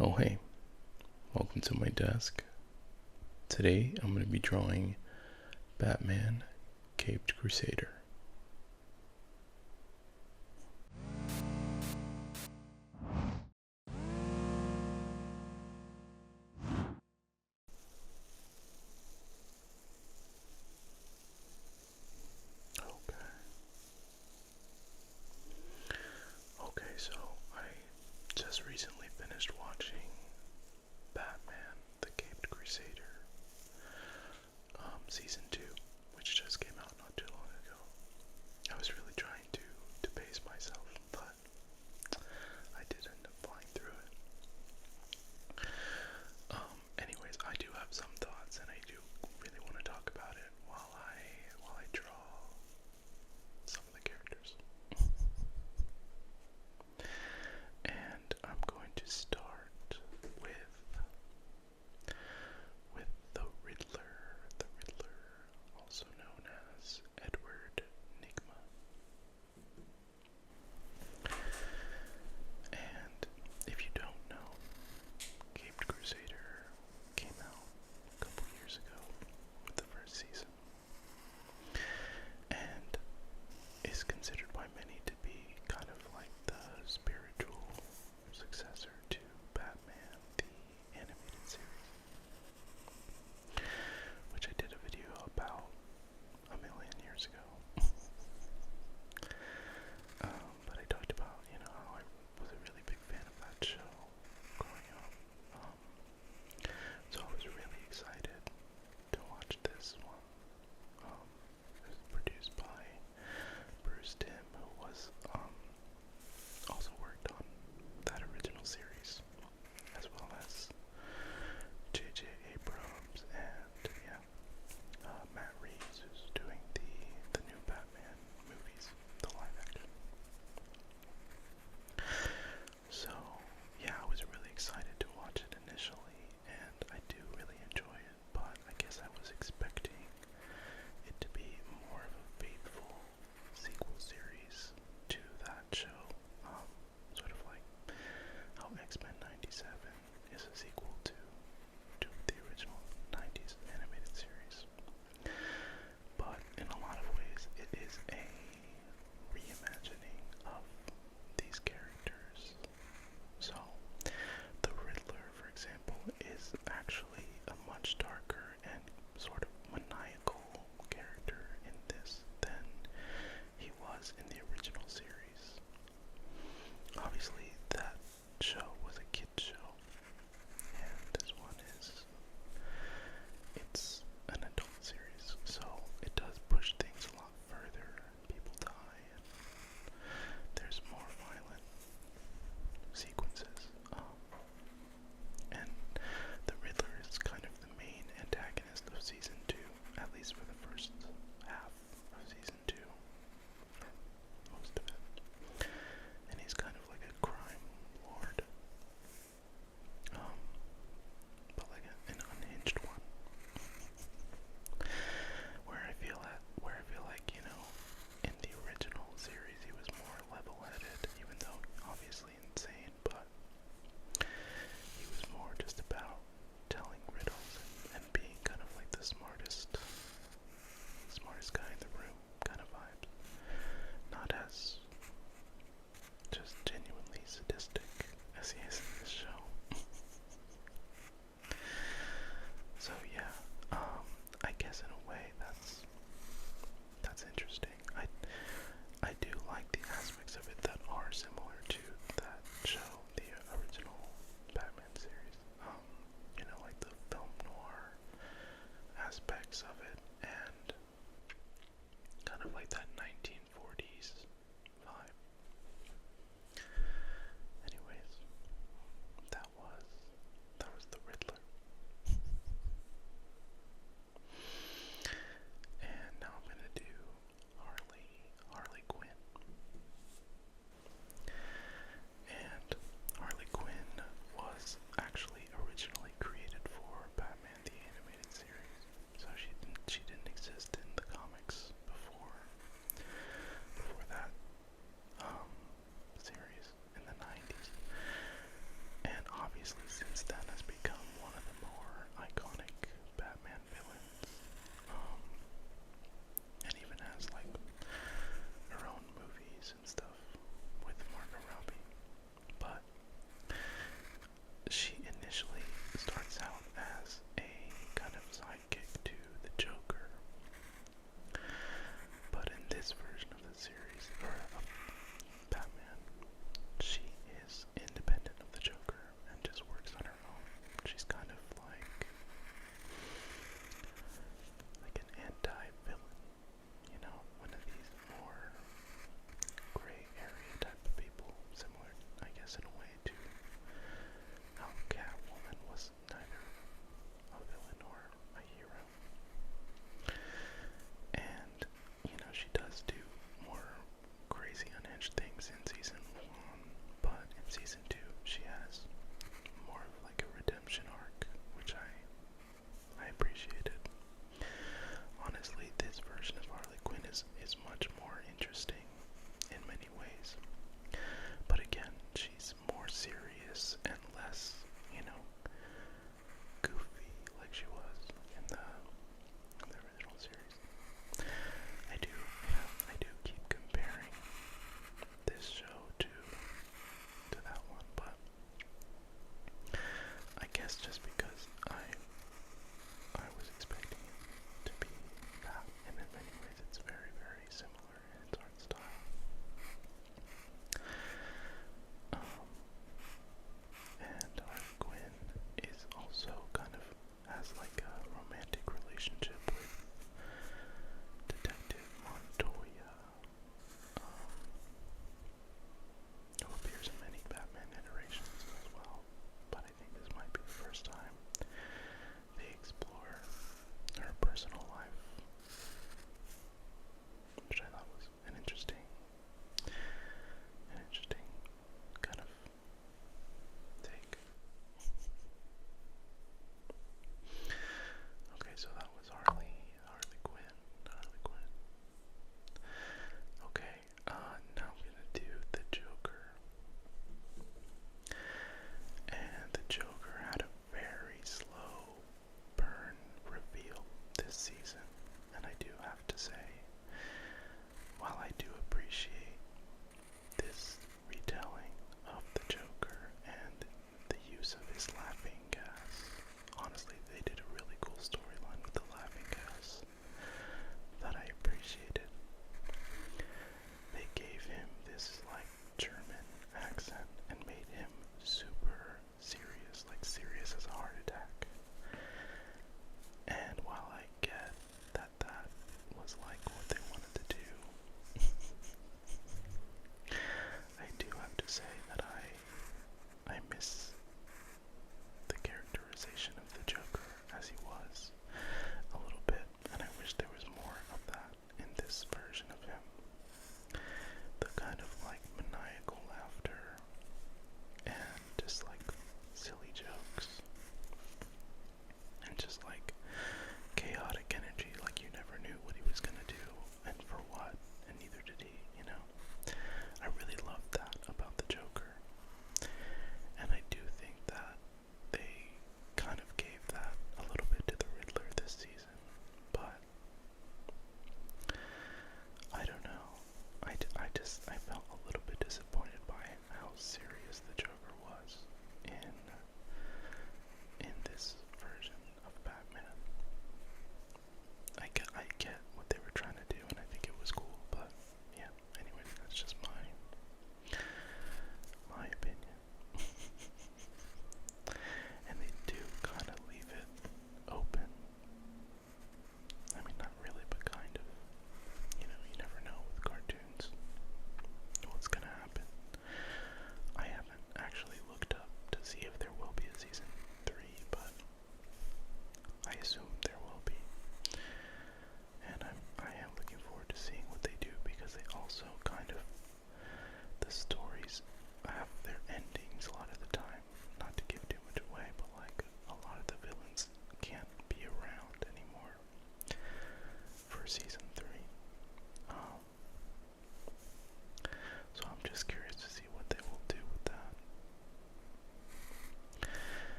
Oh hey, welcome to my desk. Today I'm going to be drawing Batman Caped Crusader. Okay, so I just recently finished watching Batman the Caped Crusader, Season 2, which just came out not too long ago. I was really trying to pace myself, but I did end up flying through it. Anyways, I do have some thoughts, and I do really want to talk about it while I draw some of the characters. And I'm going to start with the Riddler, also known as Edward Nygma. And if you don't know, Caped Crusader came out a couple years ago with the first season, and is considered by many to be kind of like the spiritual successor to Batman, the animated series, which I did a video about a million years ago. But I talked about, how I was a really big fan of that show growing up. So I was really excited to watch this one. It was produced by Bruce Timm, who was also worked on that original series, as well as J.J. Abrams and Matt Reeves, who's doing the new Batman movies, the live action. So yeah, I was really excited to watch it initially, and I do really enjoy it, but I guess I was expecting it to be more of a faithful sequel series to that show, sort of like how X-Men 97 is a sequel to the original 90s animated series. But in a lot of ways, it is a reimagining of these characters. So, the Riddler, for example, is actually a much darker and sort of maniacal character in this than he was in the original series. Obviously, that show was a kid's show, and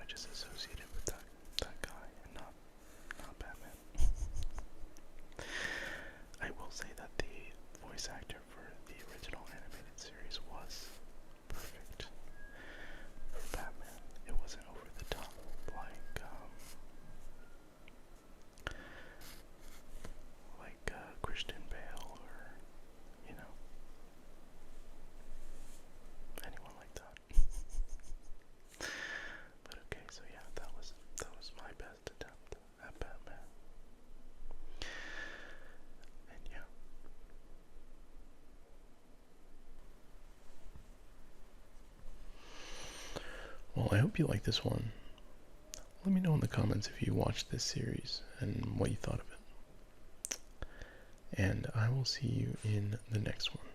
I just associated with that guy and not Batman. I will say that the voice actor for the original animated series was perfect for Batman. It wasn't over the top like Christian Bale or, you know, anyone like that. But okay, so yeah, that was my best attempt at Batman. And yeah. Well, I hope you like this one. Let me know in the comments if you watched this series and what you thought of it. And I will see you in the next one.